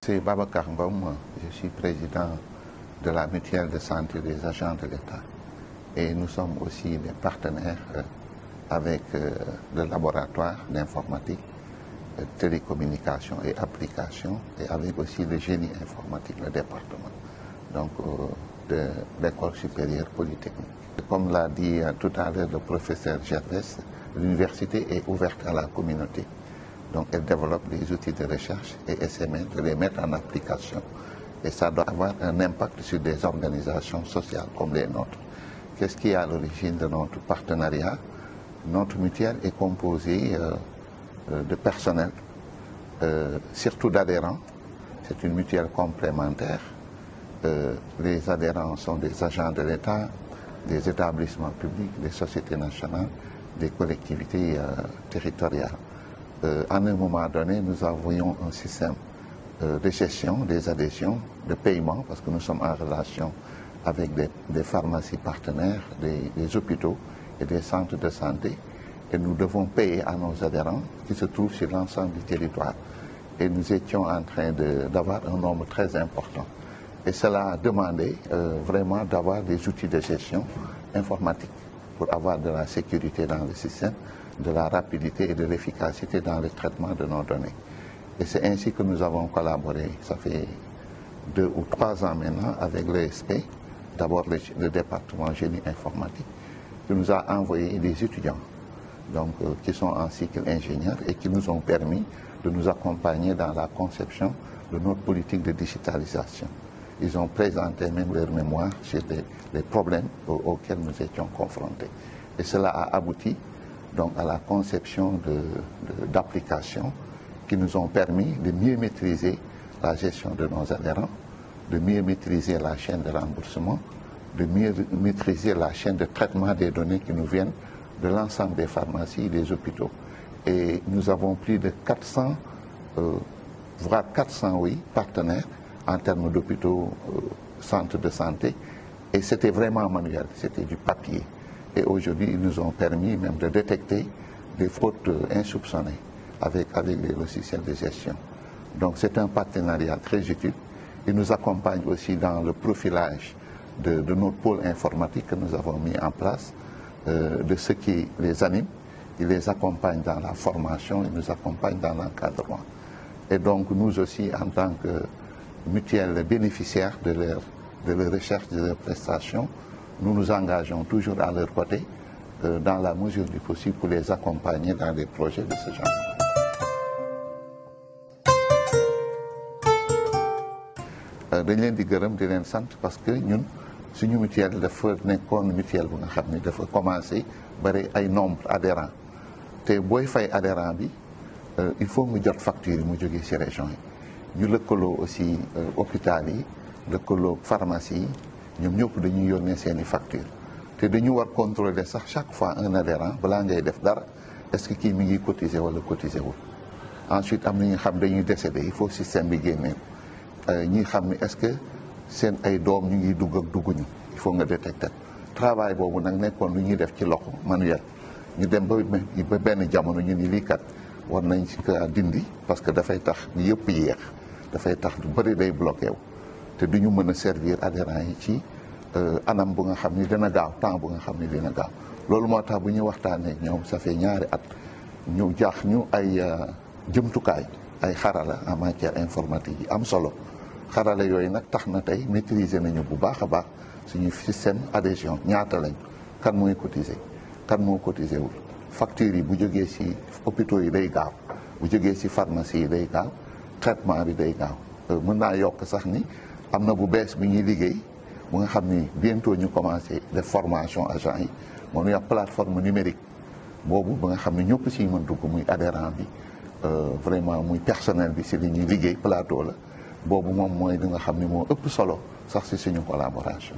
C'est Babacar Ngom, je suis président de la mutuelle de santé des agents de l'État. Et nous sommes aussi des partenaires avec le laboratoire d'informatique, télécommunications et applications, et avec aussi le génie informatique, le département, donc de l'école supérieure polytechnique. Comme l'a dit tout à l'heure le professeur Gervais, l'université est ouverte à la communauté. Donc elle développe des outils de recherche et essaie de les mettre en application. Et ça doit avoir un impact sur des organisations sociales comme les nôtres. Qu'est-ce qui est à l'origine de notre partenariat? Notre mutuelle est composée de personnel, surtout d'adhérents. C'est une mutuelle complémentaire. Les adhérents sont des agents de l'État, des établissements publics, des sociétés nationales, des collectivités territoriales. À un moment donné, nous avions un système de gestion des adhésions, de paiement, parce que nous sommes en relation avec des pharmacies partenaires, des hôpitaux et des centres de santé. Et nous devons payer à nos adhérents qui se trouvent sur l'ensemble du territoire. Et nous étions en train d'avoir un nombre très important. Et cela a demandé vraiment d'avoir des outils de gestion informatique pour avoir de la sécurité dans le système, de la rapidité et de l'efficacité dans le traitement de nos données. Et c'est ainsi que nous avons collaboré, ça fait 2 ou 3 ans maintenant, avec l'ESP, d'abord le département génie informatique, qui nous a envoyé des étudiants donc, qui sont en cycle ingénieur et qui nous ont permis de nous accompagner dans la conception de notre politique de digitalisation. Ils ont présenté même leur mémoire sur les problèmes auxquels nous étions confrontés. Et cela a abouti donc à la conception d'applications qui nous ont permis de mieux maîtriser la gestion de nos adhérents, de mieux maîtriser la chaîne de remboursement, de mieux maîtriser la chaîne de traitement des données qui nous viennent de l'ensemble des pharmacies et des hôpitaux. Et nous avons plus de 400, voire 408 partenaires en termes d'hôpitaux, centres de santé. Et c'était vraiment manuel, c'était du papier. Et aujourd'hui, ils nous ont permis même de détecter des fautes insoupçonnées avec les logiciels de gestion. Donc c'est un partenariat très utile. Ils nous accompagnent aussi dans le profilage de notre pôle informatique que nous avons mis en place, de ceux qui les animent. Ils les accompagnent dans la formation, ils nous accompagnent dans l'encadrement. Et donc nous aussi, en tant que mutuelle bénéficiaire de leur recherche, de leurs prestations, nous nous engageons toujours à leur côté, dans la mesure du possible, pour les accompagner dans des projets de ce genre. dañ leen di gërëm di leen sant parce que ñun suñu mutuelle dafa nekkoon mutuelle bu nga xam ne dafa commencé bari ay nombre adhérents te booy fay adhérent bi il faut nga jot facture yi mu jógee ci région yi ñu lëkkaloo aussi hôpital yi lëkkaloo pharmacie yi ñoom ñëpp dañuy yónnee seeni facture te dañu war contrôler sax chaque fois un adhérent balaa ngay def dara est-ce que kii mi ngi cotiser wala cotiser wul. Ensuite am na ñu xam dañuy décédé il faut système bi génnee ñi xam ne est-ce que seen ay doom ñu ngi dugg ak dugguñu il faut nga détecter travail boobu nag nekkoon lu ñuy def ci loxo manuel ñu dem ba benn jamono ñu ni lii kat war nañ ko dindi parce que dafay tax yëpp yéex dafay tax lu bëri day bloqué wu te du ñu mën a servir adhérents yi ci anam bu nga xam ni dina gaaw temps bu nga xam ni dina gaaw loolu moo tax bu ñu waxtaanee ñoom ça fait ñaari at ñu jaax ñu ay jumtukaay ay xarala en matière informatique yi am solo xarala yooyu nag tax na tey maîtriser nañu bu baax a baax suñu système adhésion ñaata lañ kan mooy cotiser kan moo cotiser wul facture yi bu jógee ci hôpitaux yi day gaaw bu jógee ci pharmacie yi day gaaw traitement bi day gaaw mën naa yokk sax ni am na bu bees bi ñuy liggéey bu nga xam ni bientôt ñu commencé def formation agent yi moo ñu wax plateforme numérique boobu ba nga xam ne ñëpp ci mën dugg muy adhérent bi vraiment muy personnel bi ci li ñuy liggéey plateau la boobu moom mooy li nga xam ni moo ëpp solo sax ci suñu collaboration